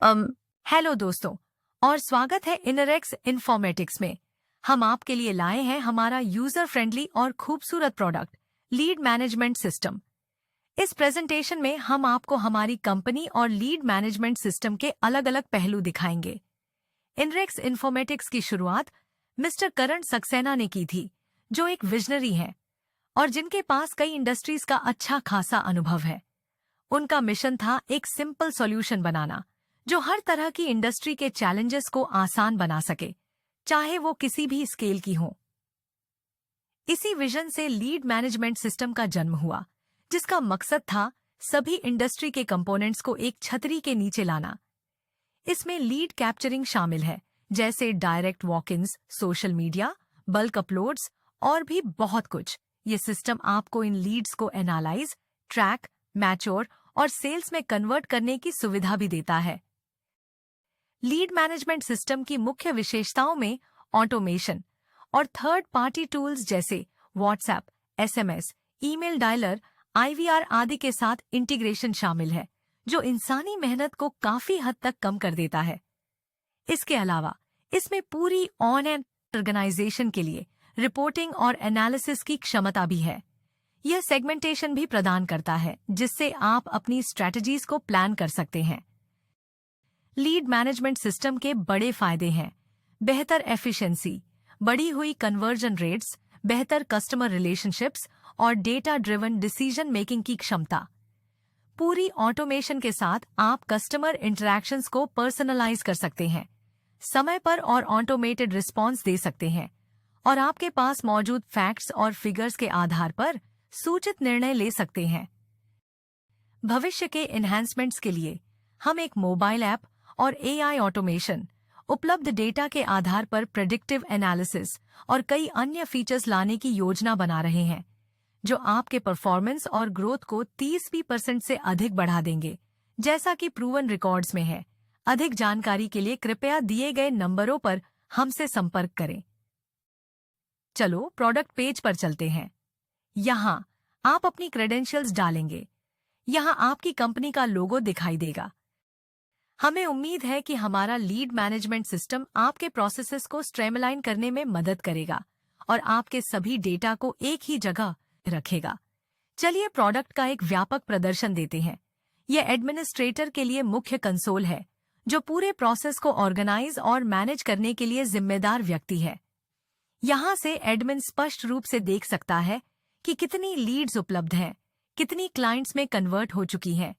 अम hello दोस्तों, और स्वागत है इनरेक्स इन्फॉर्मेटिक्स में। हम आपके लिए लाए हैं हमारा यूजर फ्रेंडली और खूबसूरत प्रोडक्ट लीड मैनेजमेंट सिस्टम। इस प्रेजेंटेशन में हम आपको हमारी कंपनी और लीड मैनेजमेंट सिस्टम के अलग अलग पहलू दिखाएंगे। इनरेक्स इन्फॉर्मेटिक्स की शुरुआत मिस्टर करण सक्सेना ने की थी, जो एक विजनरी हैं और जिनके पास कई इंडस्ट्रीज का अच्छा खासा अनुभव है। उनका मिशन था एक सिंपल सॉल्यूशन बनाना जो हर तरह की इंडस्ट्री के चैलेंजेस को आसान बना सके, चाहे वो किसी भी स्केल की हो। इसी विजन से लीड मैनेजमेंट सिस्टम का जन्म हुआ, जिसका मकसद था सभी इंडस्ट्री के कंपोनेंट्स को एक छतरी के नीचे लाना। इसमें लीड कैप्चरिंग शामिल है, जैसे direct walk-ins, social media, bulk uploads और भी बहुत कुछ। ये सिस्टम आपको इन लीड्स को एनालाइज, ट्रैक, मैच्योर और सेल्स में कन्वर्ट करने की सुविधा भी देता है। लीड मैनेजमेंट सिस्टम की मुख्य विशेषताओं में ऑटोमेशन और थर्ड पार्टी टूल्स जैसे WhatsApp, SMS, email dialer, IVR आदि के साथ इंटीग्रेशन शामिल है, जो इंसानी मेहनत को काफी हद तक कम कर देता है। इसके अलावा इसमें पूरी ऑन एंड ऑर्गेनाइजेशन के लिए रिपोर्टिंग और एनालिसिस की क्षमता भी है। यह सेगमेंटेशन भी प्रदान करता है, जिससे आप अपनी स्ट्रैटेजीज को प्लान कर सकते हैं। लीड मैनेजमेंट सिस्टम के बड़े फायदे हैं: बेहतर एफिशिएंसी, बढ़ी हुई कन्वर्जन रेट्स, बेहतर कस्टमर रिलेशनशिप्स और डेटा ड्रिवन डिसीजन मेकिंग की क्षमता। पूरी ऑटोमेशन के साथ आप कस्टमर इंटरैक्शंस को पर्सनलाइज कर सकते हैं, समय पर और ऑटोमेटेड रिस्पॉन्स दे सकते हैं, और आपके पास मौजूद फैक्ट्स और फिगर्स के आधार पर सूचित निर्णय ले सकते हैं। भविष्य के एनहांसमेंट्स के लिए हम एक मोबाइल ऐप और एआई ऑटोमेशन, उपलब्ध डेटा के आधार पर प्रेडिक्टिव एनालिसिस और कई अन्य फीचर्स लाने की योजना बना रहे हैं, जो आपके परफॉर्मेंस और ग्रोथ को 30% से अधिक बढ़ा देंगे, जैसा कि प्रूवन रिकॉर्ड्स में है। अधिक जानकारी के लिए कृपया दिए गए नंबरों पर हमसे संपर्क करें। चलो प्रोडक्ट पेज पर चलते हैं। यहाँ आप अपनी क्रेडेंशियल्स डालेंगे। यहाँ आपकी कंपनी का लोगो दिखाई देगा। हमें उम्मीद है कि हमारा लीड मैनेजमेंट सिस्टम आपके प्रोसेसेस को स्ट्रीमलाइन करने में मदद करेगा और आपके सभी डेटा को एक ही जगह रखेगा। चलिए प्रोडक्ट का एक व्यापक प्रदर्शन देते हैं। यह एडमिनिस्ट्रेटर के लिए मुख्य कंसोल है, जो पूरे प्रोसेस को ऑर्गेनाइज और मैनेज करने के लिए जिम्मेदार व्यक्ति है। यहाँ से एडमिन स्पष्ट रूप से देख सकता है कि कितनी लीड्स उपलब्ध हैं, कितनी क्लाइंट्स में कन्वर्ट हो चुकी हैं,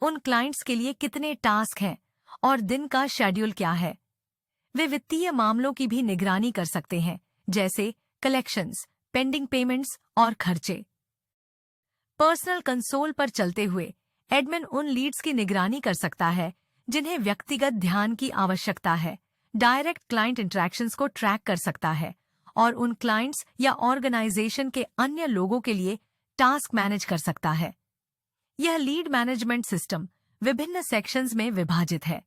उन क्लाइंट्स के लिए कितने टास्क हैं और दिन का शेड्यूल क्या है। वे वित्तीय मामलों की भी निगरानी कर सकते हैं, जैसे कलेक्शंस, पेंडिंग पेमेंट्स और खर्चे। पर्सनल कंसोल पर चलते हुए एडमिन उन लीड्स की निगरानी कर सकता है जिन्हें व्यक्तिगत ध्यान की आवश्यकता है, डायरेक्ट क्लाइंट इंटरैक्शंस को ट्रैक कर सकता है और उन क्लाइंट्स या ऑर्गेनाइजेशन के अन्य लोगों के लिए टास्क मैनेज कर सकता है। यह लीड मैनेजमेंट सिस्टम विभिन्न सेक्शंस में विभाजित है।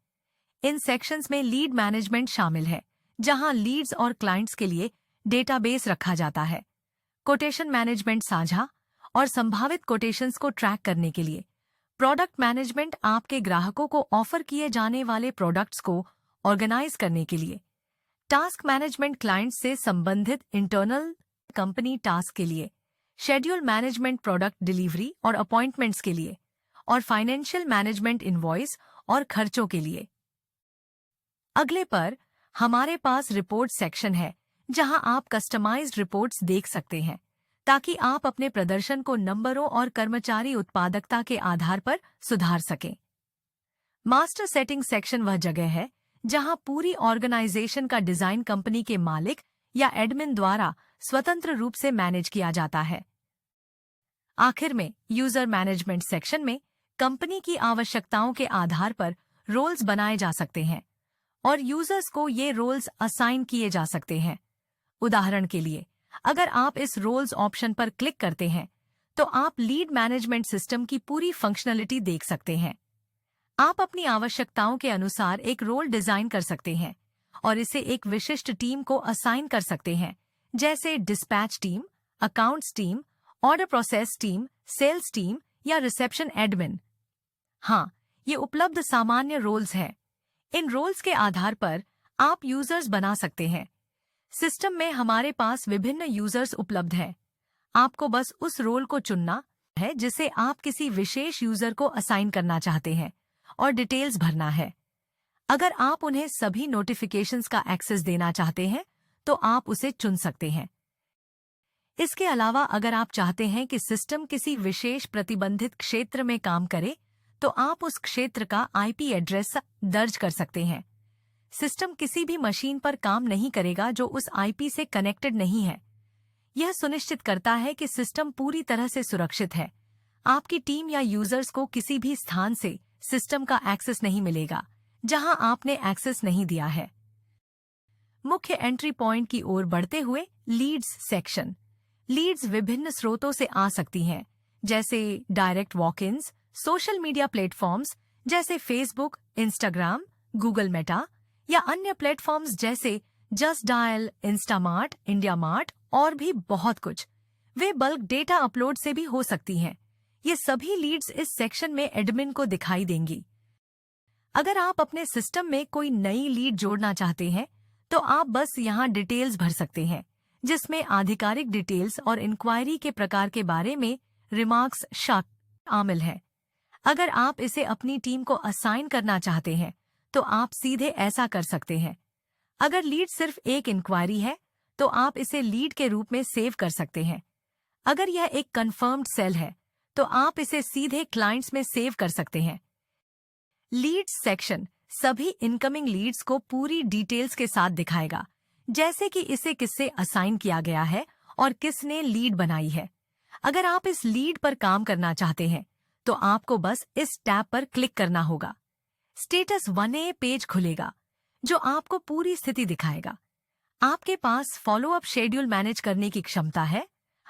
इन सेक्शंस में लीड मैनेजमेंट शामिल है, जहां लीड्स और क्लाइंट्स के लिए डेटाबेस रखा जाता है, कोटेशन मैनेजमेंट साझा और संभावित कोटेशंस को ट्रैक करने के लिए, प्रोडक्ट मैनेजमेंट आपके ग्राहकों को ऑफर किए जाने वाले प्रोडक्ट्स को ऑर्गेनाइज करने के लिए, टास्क मैनेजमेंट क्लाइंट्स से संबंधित इंटरनल कंपनी टास्क के लिए, शेड्यूल मैनेजमेंट प्रोडक्ट डिलीवरी और अपॉइंटमेंट्स के लिए, और फाइनेंशियल मैनेजमेंट इनवॉइस और खर्चों के लिए। अगले पर हमारे पास रिपोर्ट सेक्शन है, जहां आप कस्टमाइज्ड रिपोर्ट्स देख सकते हैं, ताकि आप अपने प्रदर्शन को नंबरों और कर्मचारी उत्पादकता के आधार पर सुधार सकें। मास्टर सेटिंग सेक्शन वह जगह है जहां पूरी ऑर्गेनाइजेशन का डिजाइन कंपनी के मालिक या एडमिन द्वारा स्वतंत्र रूप से मैनेज किया जाता है। आखिर में यूजर मैनेजमेंट सेक्शन में कंपनी की आवश्यकताओं के आधार पर रोल्स बनाए जा सकते हैं और यूजर्स को ये रोल्स असाइन किए जा सकते हैं। उदाहरण के लिए, अगर आप इस रोल्स ऑप्शन पर क्लिक करते हैं, तो आप लीड मैनेजमेंट सिस्टम की पूरी फंक्शनलिटी देख सकते हैं। आप अपनी आवश्यकताओं के अनुसार एक रोल डिजाइन कर सकते हैं और इसे एक विशिष्ट टीम को असाइन कर सकते हैं, जैसे dispatch team, accounts team, order process team, sales team या रिसेप्शन एडमिन। हाँ, ये उपलब्ध सामान्य रोल्स हैं। इन रोल्स के आधार पर आप यूजर्स बना सकते हैं। सिस्टम में हमारे पास विभिन्न यूजर्स उपलब्ध हैं। आपको बस उस रोल को चुनना है जिसे आप किसी विशेष यूजर को असाइन करना चाहते हैं और डिटेल्स भरना है। अगर आप उन्हें सभी नोटिफिकेशंस का एक्सेस देना चाहते हैं तो आप उसे चुन सकते हैं। इसके अलावा अगर आप चाहते हैं कि सिस्टम किसी विशेष प्रतिबंधित क्षेत्र में काम करे तो आप उस क्षेत्र का आईपी एड्रेस दर्ज कर सकते हैं। सिस्टम किसी भी मशीन पर काम नहीं करेगा जो उस आईपी से कनेक्टेड नहीं है। यह सुनिश्चित करता है कि सिस्टम पूरी तरह से सुरक्षित है। आपकी टीम या यूजर्स को किसी भी स्थान से सिस्टम का एक्सेस नहीं मिलेगा जहां आपने एक्सेस नहीं दिया है। मुख्य एंट्री पॉइंट की ओर बढ़ते हुए लीड्स सेक्शन। लीड्स विभिन्न स्रोतों से आ सकती हैं, जैसे direct walk-ins, social media platforms जैसे फेसबुक, इंस्टाग्राम, गूगल मेटा या अन्य प्लेटफॉर्म्स जैसे जस्ट डायल, इंस्टामार्ट, इंडियामार्ट और भी बहुत कुछ। वे बल्क डेटा अपलोड से भी हो सकती हैं। ये सभी लीड्स इस सेक्शन में एडमिन को दिखाई देंगी। अगर आप अपने सिस्टम में कोई नई लीड जोड़ना चाहते हैं तो आप बस यहाँ डिटेल्स भर सकते हैं, जिसमें आधिकारिक डिटेल्स और इंक्वायरी के प्रकार के बारे में रिमार्क्स शामिल हैं। अगर आप इसे अपनी टीम को असाइन करना चाहते हैं तो आप सीधे ऐसा कर सकते हैं। अगर लीड सिर्फ एक इंक्वायरी है तो आप इसे लीड के रूप में सेव कर सकते हैं। अगर यह एक कंफर्म्ड सेल है तो आप इसे सीधे क्लाइंट्स में सेव कर सकते हैं। लीड्स सेक्शन सभी इनकमिंग लीड्स को पूरी डिटेल्स के साथ दिखाएगा, जैसे कि इसे किससे असाइन किया गया है और किसने लीड बनाई है। अगर आप इस लीड पर काम करना चाहते हैं तो आपको बस इस टैब पर क्लिक करना होगा। स्टेटस 1A पेज खुलेगा जो आपको पूरी स्थिति दिखाएगा। आपके पास फॉलोअप शेड्यूल मैनेज करने की क्षमता है,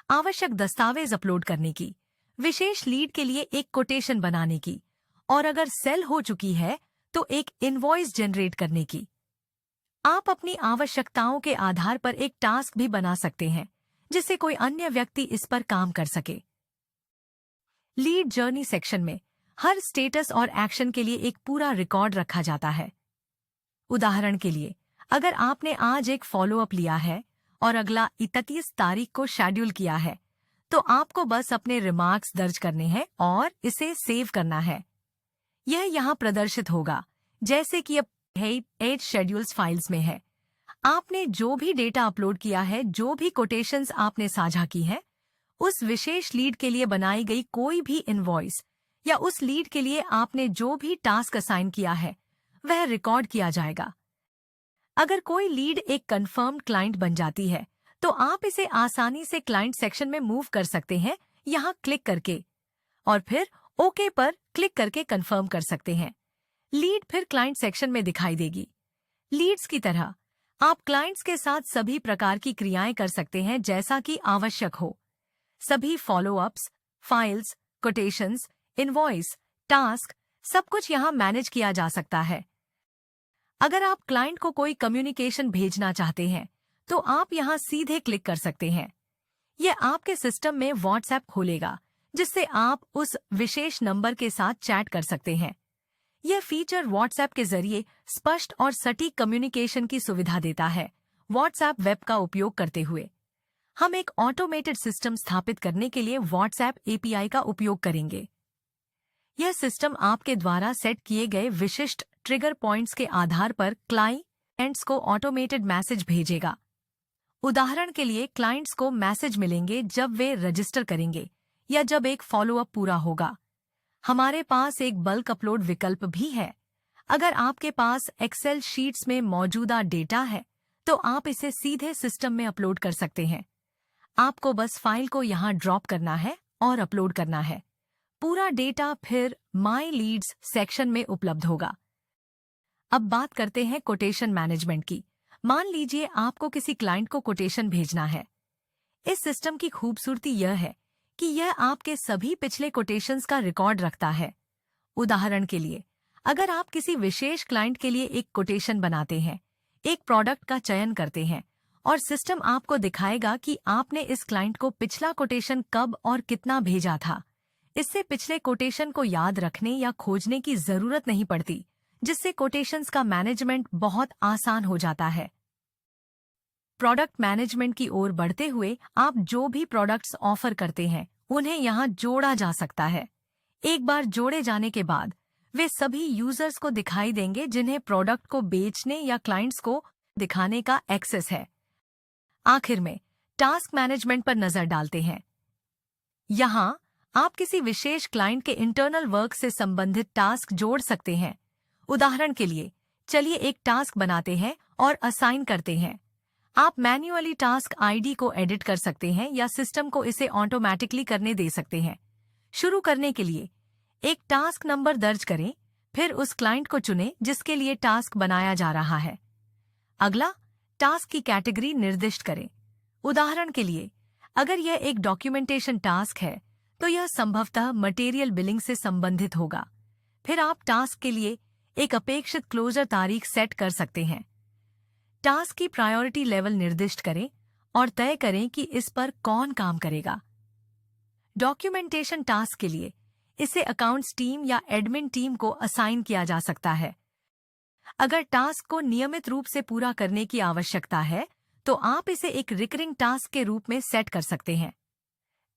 आवश्यक दस्तावेज अपलोड करने की, विशेष लीड के लिए एक कोटेशन बनाने की और अगर सेल हो चुकी है तो एक इनवॉइस जनरेट करने की। आप अपनी आवश्यकताओं के आधार पर एक टास्क भी बना सकते हैं जिससे कोई अन्य व्यक्ति इस पर काम कर सके। लीड जर्नी सेक्शन में हर स्टेटस और एक्शन के लिए एक पूरा रिकॉर्ड रखा जाता है। उदाहरण के लिए, अगर आपने आज एक फॉलोअप लिया है और अगला 31 तारीख को शेड्यूल किया है तो आपको बस अपने रिमार्क्स दर्ज करने हैं और इसे सेव करना है। यह यहाँ प्रदर्शित होगा जैसे कि अब एज शेड्यूल्स फाइल्स में है। आपने जो भी डेटा अपलोड किया है, जो भी कोटेशंस आपने साझा की है, उस विशेष लीड के लिए बनाई गई कोई भी इनवॉइस या उस लीड के लिए आपने जो भी टास्क असाइन किया है वह रिकॉर्ड किया जाएगा। अगर कोई लीड एक कंफर्म्ड क्लाइंट बन जाती है तो आप इसे आसानी से क्लाइंट सेक्शन में मूव कर सकते हैं यहाँ क्लिक करके, और फिर ओके पर क्लिक करके कंफर्म कर सकते हैं। लीड फिर क्लाइंट सेक्शन में दिखाई देगी। लीड्स की तरह आप क्लाइंट्स के साथ सभी प्रकार की क्रियाएं कर सकते हैं जैसा कि आवश्यक हो। सभी follow-ups, files, quotations, invoice, task, सब कुछ यहाँ मैनेज किया जा सकता है। अगर आप क्लाइंट को कोई कम्युनिकेशन भेजना चाहते हैं तो आप यहाँ सीधे क्लिक कर सकते हैं। यह आपके सिस्टम में व्हाट्सएप खोलेगा जिससे आप उस विशेष नंबर के साथ चैट कर सकते हैं। यह फीचर व्हाट्सएप के जरिए स्पष्ट और सटीक कम्युनिकेशन की सुविधा देता है। व्हाट्सएप वेब का उपयोग करते हुए हम एक ऑटोमेटेड सिस्टम स्थापित करने के लिए व्हाट्सएप एपीआई का उपयोग करेंगे। यह सिस्टम आपके द्वारा सेट किए गए विशिष्ट ट्रिगर पॉइंट्स के आधार पर क्लाइंट्स को ऑटोमेटेड मैसेज भेजेगा। उदाहरण के लिए, क्लाइंट्स को मैसेज मिलेंगे जब वे रजिस्टर करेंगे या जब एक फॉलोअप पूरा होगा। हमारे पास एक बल्क अपलोड विकल्प भी है। अगर आपके पास एक्सेल शीट्स में मौजूदा डेटा है तो आप इसे सीधे सिस्टम में अपलोड कर सकते हैं। आपको बस फाइल को यहाँ ड्रॉप करना है और अपलोड करना है। पूरा डेटा फिर माई लीड्स सेक्शन में उपलब्ध होगा। अब बात करते हैं कोटेशन मैनेजमेंट की। मान लीजिए आपको किसी क्लाइंट को कोटेशन भेजना है। इस सिस्टम की खूबसूरती यह है कि यह आपके सभी पिछले कोटेशंस का रिकॉर्ड रखता है। उदाहरण के लिए, अगर आप किसी विशेष क्लाइंट के लिए एक कोटेशन बनाते हैं, एक प्रोडक्ट का चयन करते हैं और सिस्टम आपको दिखाएगा कि आपने इस क्लाइंट को पिछला कोटेशन कब और कितना भेजा था। इससे पिछले कोटेशन को याद रखने या खोजने की जरूरत नहीं पड़ती, जिससे कोटेशंस का मैनेजमेंट बहुत आसान हो जाता है। प्रोडक्ट मैनेजमेंट की ओर बढ़ते हुए आप जो भी प्रोडक्ट्स ऑफर करते हैं उन्हें यहाँ जोड़ा जा सकता है। एक बार जोड़े जाने के बाद वे सभी यूजर्स को दिखाई देंगे जिन्हें प्रोडक्ट को बेचने या क्लाइंट्स को दिखाने का एक्सेस है। आखिर में टास्क मैनेजमेंट पर नजर डालते हैं। यहाँ आप किसी विशेष क्लाइंट के इंटरनल वर्क से संबंधित टास्क जोड़ सकते हैं। उदाहरण के लिए चलिए एक टास्क बनाते हैं और असाइन करते हैं। आप मैन्युअली टास्क आईडी को एडिट कर सकते हैं या सिस्टम को इसे ऑटोमैटिकली करने दे सकते हैं। शुरू करने के लिए एक टास्क नंबर दर्ज करें, फिर उस क्लाइंट को चुनें जिसके लिए टास्क बनाया जा रहा है। अगला, टास्क की कैटेगरी निर्दिष्ट करें। उदाहरण के लिए अगर यह एक डॉक्यूमेंटेशन टास्क है तो यह संभवतः मटेरियल बिलिंग से संबंधित होगा। फिर आप टास्क के लिए एक अपेक्षित क्लोजर तारीख सेट कर सकते हैं। टास्क की प्रायोरिटी लेवल निर्दिष्ट करें और तय करें कि इस पर कौन काम करेगा। डॉक्यूमेंटेशन टास्क के लिए इसे अकाउंट्स टीम या एडमिन टीम को असाइन किया जा सकता है। अगर टास्क को नियमित रूप से पूरा करने की आवश्यकता है तो आप इसे एक रिकरिंग टास्क के रूप में सेट कर सकते हैं।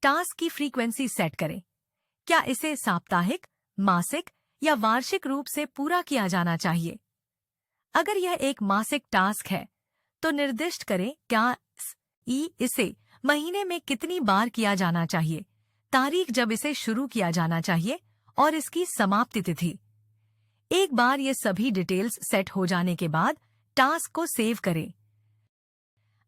टास्क की फ्रीक्वेंसी सेट करें। क्या इसे साप्ताहिक, मासिक या वार्षिक रूप से पूरा किया जाना चाहिए? अगर यह एक मासिक टास्क है तो निर्दिष्ट करें क्या इसे महीने में कितनी बार किया जाना चाहिए, तारीख जब इसे शुरू किया जाना चाहिए और इसकी समाप्ति तिथि। एक बार ये सभी डिटेल्स सेट हो जाने के बाद टास्क को सेव करें।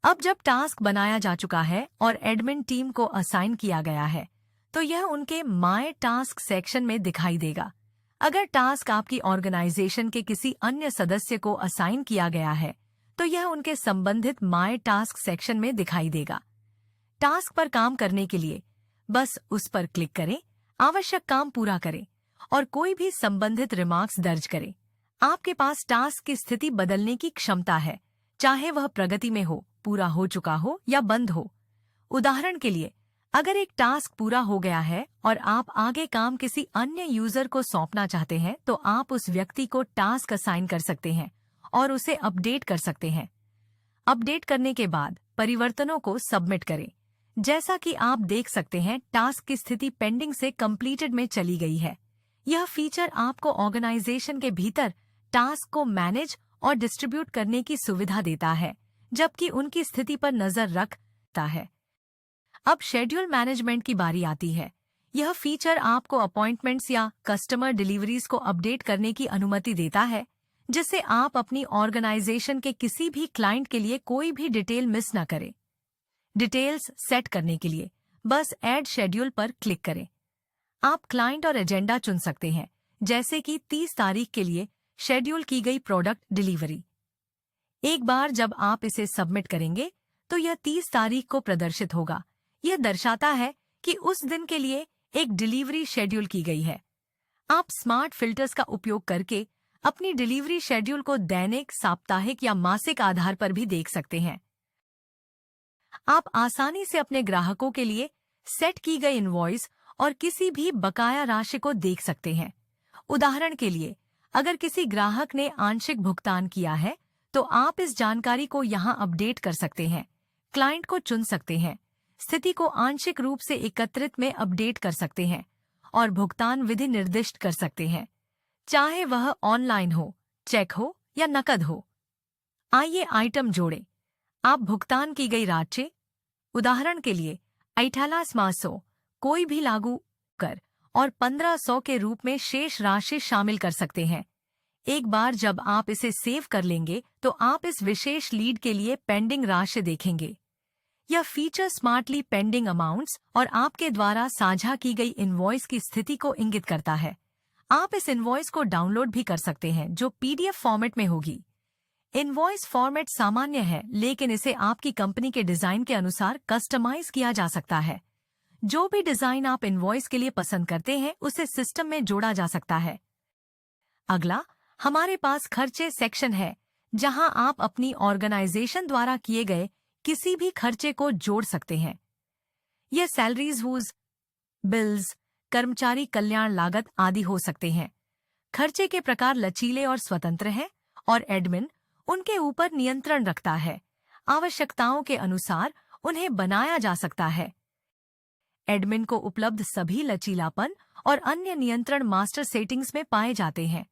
अब जब टास्क बनाया जा चुका है और एडमिन टीम को असाइन किया गया है तो यह उनके माय टास्क सेक्शन में दिखाई देगा। अगर टास्क आपकी ऑर्गेनाइजेशन के किसी अन्य सदस्य को असाइन किया गया है तो यह उनके संबंधित माय टास्क सेक्शन में दिखाई देगा। टास्क पर काम करने के लिए बस उस पर क्लिक करें, आवश्यक काम पूरा करें और कोई भी संबंधित रिमार्क्स दर्ज करें। आपके पास टास्क की स्थिति बदलने की क्षमता है, चाहे वह प्रगति में हो, पूरा हो चुका हो या बंद हो। उदाहरण के लिए अगर एक टास्क पूरा हो गया है और आप आगे काम किसी अन्य यूजर को सौंपना चाहते हैं तो आप उस व्यक्ति को टास्क असाइन कर सकते हैं और उसे अपडेट कर सकते हैं। अपडेट करने के बाद परिवर्तनों को सबमिट करें। जैसा कि आप देख सकते हैं टास्क की स्थिति पेंडिंग से कंप्लीटेड में चली गई है। यह फीचर आपको ऑर्गेनाइजेशन के भीतर टास्क को मैनेज और डिस्ट्रीब्यूट करने की सुविधा देता है, जबकि उनकी स्थिति पर नजर रखता है। अब शेड्यूल मैनेजमेंट की बारी आती है। यह फीचर आपको अपॉइंटमेंट्स या कस्टमर डिलीवरीज को अपडेट करने की अनुमति देता है, जिससे आप अपनी ऑर्गेनाइजेशन के किसी भी क्लाइंट के लिए कोई भी डिटेल मिस न करें। डिटेल्स सेट करने के लिए बस ऐड शेड्यूल पर क्लिक करें। आप क्लाइंट और एजेंडा चुन सकते हैं, जैसे कि 30 तारीख के लिए शेड्यूल की गई प्रोडक्ट डिलीवरी। एक बार जब आप इसे सबमिट करेंगे तो यह 30 तारीख को प्रदर्शित होगा। यह दर्शाता है कि उस दिन के लिए एक डिलीवरी शेड्यूल की गई है। आप स्मार्ट फिल्टर्स का उपयोग करके अपनी डिलीवरी शेड्यूल को दैनिक, साप्ताहिक या मासिक आधार पर भी देख सकते हैं। आप आसानी से अपने ग्राहकों के लिए सेट की गई इनवॉइस और किसी भी बकाया राशि को देख सकते हैं। उदाहरण के लिए अगर किसी ग्राहक ने आंशिक भुगतान किया है तो आप इस जानकारी को यहां अपडेट कर सकते हैं, क्लाइंट को चुन सकते हैं, स्थिति को आंशिक रूप से एकत्रित में अपडेट कर सकते हैं और भुगतान विधि निर्दिष्ट कर सकते हैं, चाहे वह ऑनलाइन हो, चेक हो या नकद हो। आइए आइटम जोड़ें। आप भुगतान की गई राशि, उदाहरण के लिए 18,500 कोई भी लागू कर और 1,500 के रूप में शेष राशि शामिल कर सकते हैं। एक बार जब आप इसे सेव कर लेंगे तो आप इस विशेष लीड के लिए पेंडिंग राशि देखेंगे। यह फीचर स्मार्टली पेंडिंग अमाउंट्स और आपके द्वारा साझा की गई इनवॉइस की स्थिति को इंगित करता है। आप इस इनवॉइस को डाउनलोड भी कर सकते हैं जो PDF फॉर्मेट में होगी। इनवॉइस फॉर्मेट सामान्य है, लेकिन इसे आपकी कंपनी के डिजाइन के अनुसार कस्टमाइज किया जा सकता है। जो भी डिजाइन आप इनवॉइस के लिए पसंद करते हैं उसे सिस्टम में जोड़ा जा सकता है। अगला, हमारे पास खर्चे सेक्शन है, जहां आप अपनी ऑर्गेनाइजेशन द्वारा किए गए किसी भी खर्चे को जोड़ सकते हैं। यह सैलरीज, वूज, बिल्स, कर्मचारी कल्याण लागत आदि हो सकते हैं। खर्चे के प्रकार लचीले और स्वतंत्र हैं और एडमिन उनके ऊपर नियंत्रण रखता है। आवश्यकताओं के अनुसार उन्हें बनाया जा सकता है। एडमिन को उपलब्ध सभी लचीलापन और अन्य नियंत्रण मास्टर सेटिंग्स में पाए जाते हैं।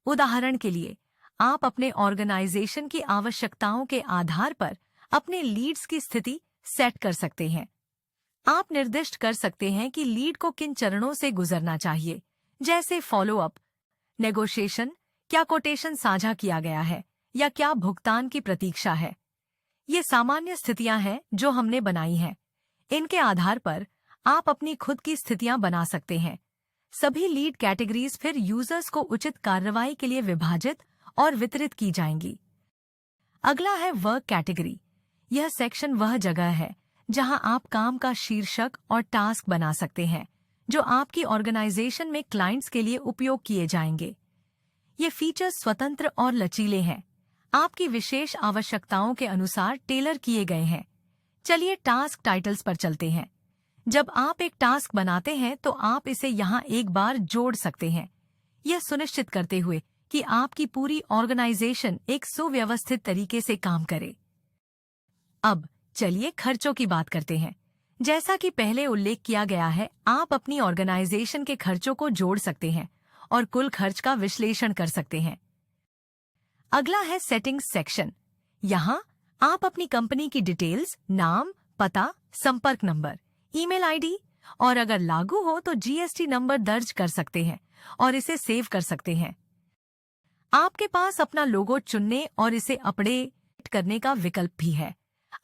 उदाहरण के लिए, आप अपने ऑर्गेनाइजेशन की आवश्यकताओं के आधार पर अपने लीड्स की स्थिति सेट कर सकते हैं। आप निर्दिष्ट कर सकते हैं कि लीड को किन चरणों से गुजरना चाहिए, जैसे फॉलो अप, नेगोशिएशन, क्या कोटेशन साझा किया गया है या क्या भुगतान की प्रतीक्षा है। ये सामान्य स्थितियां हैं जो हमने बनाई हैं। इनके आधार पर आप अपनी खुद की स्थितियां बना सकते हैं। सभी लीड कैटेगरीज फिर यूजर्स को उचित कार्रवाई के लिए विभाजित और वितरित की जाएंगी। अगला है वर्क कैटेगरी। यह सेक्शन वह जगह है जहां आप काम का शीर्षक और टास्क बना सकते हैं जो आपकी ऑर्गेनाइजेशन में क्लाइंट्स के लिए उपयोग किए जाएंगे। ये फीचर्स स्वतंत्र और लचीले हैं, आपकी विशेष आवश्यकताओं के अनुसार टेलर किए गए हैं। चलिए टास्क टाइटल्स पर चलते हैं। जब आप एक टास्क बनाते हैं तो आप इसे यहाँ एक बार जोड़ सकते हैं, यह सुनिश्चित करते हुए कि आपकी पूरी ऑर्गेनाइजेशन एक सुव्यवस्थित तरीके से काम करे। अब चलिए खर्चों की बात करते हैं। जैसा कि पहले उल्लेख किया गया है, आप अपनी ऑर्गेनाइजेशन के खर्चों को जोड़ सकते हैं और कुल खर्च का विश्लेषण कर सकते हैं। अगला है सेटिंग्स सेक्शन। यहाँ आप अपनी कंपनी की डिटेल्स, नाम, पता, संपर्क नंबर, ईमेल आईडी और अगर लागू हो तो जीएसटी नंबर दर्ज कर सकते हैं और इसे सेव कर सकते हैं। आपके पास अपना लोगो चुनने और इसे अपडेट करने का विकल्प भी है।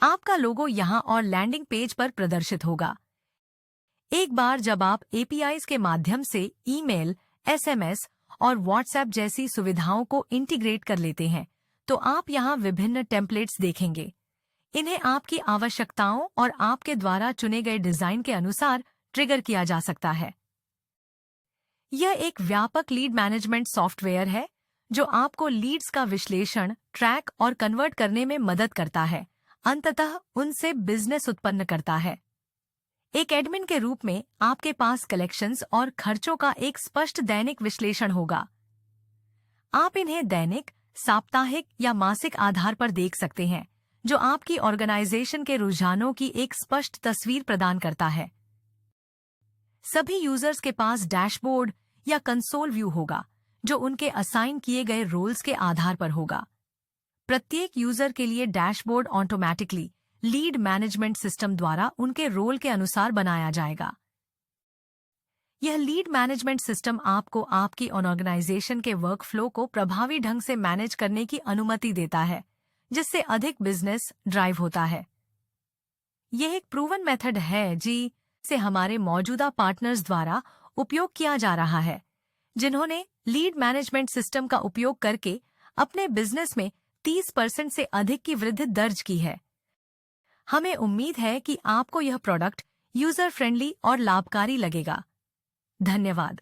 आपका लोगो यहाँ और लैंडिंग पेज पर प्रदर्शित होगा। एक बार जब आप एपीआईज के माध्यम से ईमेल, एसएमएस और व्हाट्सएप जैसी सुविधाओं को इंटीग्रेट कर लेते हैं, तो आप यहाँ विभिन्न टेम्पलेट्स देखेंगे। इन्हें आपकी आवश्यकताओं और आपके द्वारा चुने गए डिजाइन के अनुसार ट्रिगर किया जा सकता है। यह एक व्यापक लीड मैनेजमेंट सॉफ्टवेयर है जो आपको लीड्स का विश्लेषण, ट्रैक और कन्वर्ट करने में मदद करता है, अंततः उनसे बिजनेस उत्पन्न करता है। एक एडमिन के रूप में आपके पास कलेक्शंस और खर्चों का एक स्पष्ट दैनिक विश्लेषण होगा। आप इन्हें दैनिक, साप्ताहिक या मासिक आधार पर देख सकते हैं, जो आपकी ऑर्गेनाइजेशन के रुझानों की एक स्पष्ट तस्वीर प्रदान करता है। सभी यूजर्स के पास डैशबोर्ड या कंसोल व्यू होगा, जो उनके असाइन किए गए रोल्स के आधार पर होगा। प्रत्येक यूजर के लिए dashboard automatically lead management system द्वारा उनके रोल के अनुसार बनाया जाएगा। यह लीड मैनेजमेंट सिस्टम आपको आपकी ऑर्गेनाइजेशन के वर्कफ्लो को प्रभावी ढंग से मैनेज करने की अनुमति देता है, जिससे अधिक बिजनेस ड्राइव होता है। यह एक प्रूवन मेथड है जिसे हमारे मौजूदा पार्टनर्स द्वारा उपयोग किया जा रहा है, जिन्होंने लीड मैनेजमेंट सिस्टम का उपयोग करके अपने बिजनेस में 30% से अधिक की वृद्धि दर्ज की है। हमें उम्मीद है कि आपको यह प्रोडक्ट यूजर फ्रेंडली और लाभकारी लगेगा। धन्यवाद।